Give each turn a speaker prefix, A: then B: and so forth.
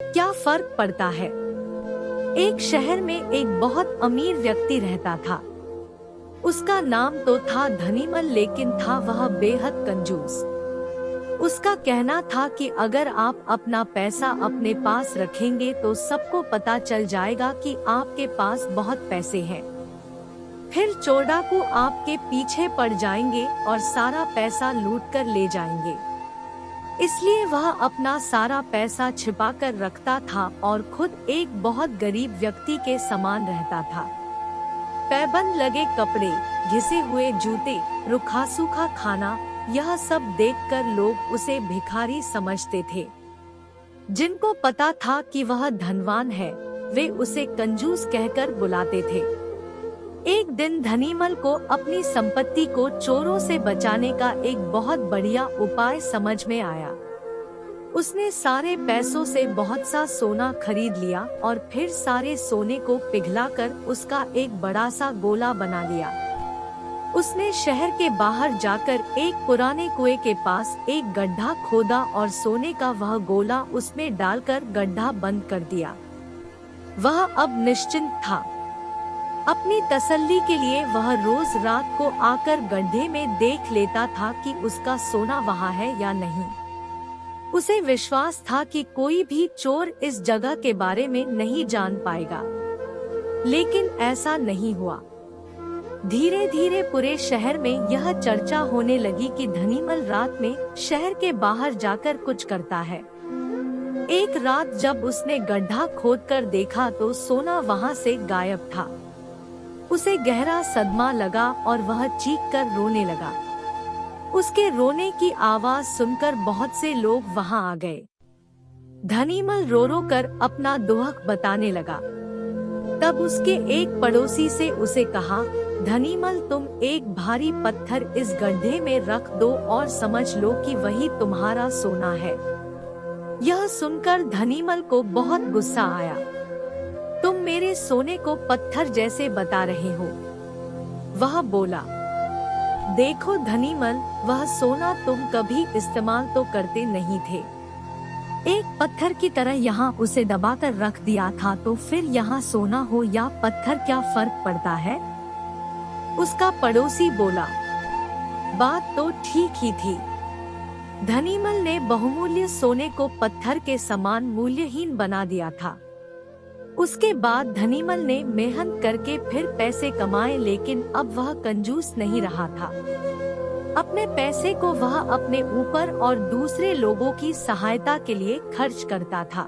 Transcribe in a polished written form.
A: क्या फर्क पड़ता है। एक शहर में एक बहुत अमीर व्यक्ति रहता था। उसका नाम तो था धनीमल, लेकिन था वह बेहद कंजूस। उसका कहना था कि अगर आप अपना पैसा अपने पास रखेंगे तो सबको पता चल जाएगा कि आपके पास बहुत पैसे हैं। फिर चोर डाकू आपके पीछे पड़ जाएंगे और सारा पैसा लूट कर ले जाएंगे। इसलिए वह अपना सारा पैसा छिपा कर रखता था और खुद एक बहुत गरीब व्यक्ति के समान रहता था। पैबंद लगे कपड़े, घिसे हुए जूते, रूखा सूखा खाना, यह सब देखकर लोग उसे भिखारी समझते थे। जिनको पता था कि वह धनवान है, वे उसे कंजूस कहकर बुलाते थे। एक दिन धनीमल को अपनी संपत्ति को चोरों से बचाने का एक बहुत बढ़िया उपाय समझ में आया। उसने सारे पैसों से बहुत सा सोना खरीद लिया और फिर सारे सोने को पिघलाकर उसका एक बड़ा सा गोला बना लिया। उसने शहर के बाहर जाकर एक पुराने कुएं के पास एक गड्ढा खोदा और सोने का वह गोला उसमें डालकर गड्ढा बंद कर दिया। वह अब निश्चिंत था। अपनी तसल्ली के लिए वह रोज रात को आकर गड्ढे में देख लेता था कि उसका सोना वहाँ है या नहीं। उसे विश्वास था कि कोई भी चोर इस जगह के बारे में नहीं जान पाएगा, लेकिन ऐसा नहीं हुआ। धीरे धीरे पूरे शहर में यह चर्चा होने लगी कि धनीमल रात में शहर के बाहर जाकर कुछ करता है। एक रात जब उसने गड्ढा खोदकर देखा तो सोना वहाँ से गायब था। उसे गहरा सदमा लगा और वह चीखकर रोने लगा। उसके रोने की आवाज सुनकर बहुत से लोग वहां आ गए। धनीमल रो रो कर अपना दुख बताने लगा। तब उसके एक पड़ोसी से उसे कहा, धनीमल तुम एक भारी पत्थर इस गड्ढे में रख दो और समझ लो कि वही तुम्हारा सोना है। यह सुनकर धनीमल को बहुत गुस्सा आया। तुम मेरे सोने को पत्थर जैसे बता रहे हो। वह बोला, देखो धनीमल, वह सोना तुम कभी इस्तेमाल तो करते नहीं थे। एक पत्थर की तरह यहाँ उसे दबाकर रख दिया था, तो फिर यहाँ सोना हो या पत्थर क्या फर्क पड़ता है। उसका पड़ोसी बोला, बात तो ठीक ही थी। धनीमल ने बहुमूल्य सोने को पत्थर के समान मूल्यहीन बना दिया था। उसके बाद धनीमल ने मेहनत करके फिर पैसे कमाए, लेकिन अब वह कंजूस नहीं रहा था। अपने पैसे को वह अपने ऊपर और दूसरे लोगों की सहायता के लिए खर्च करता था।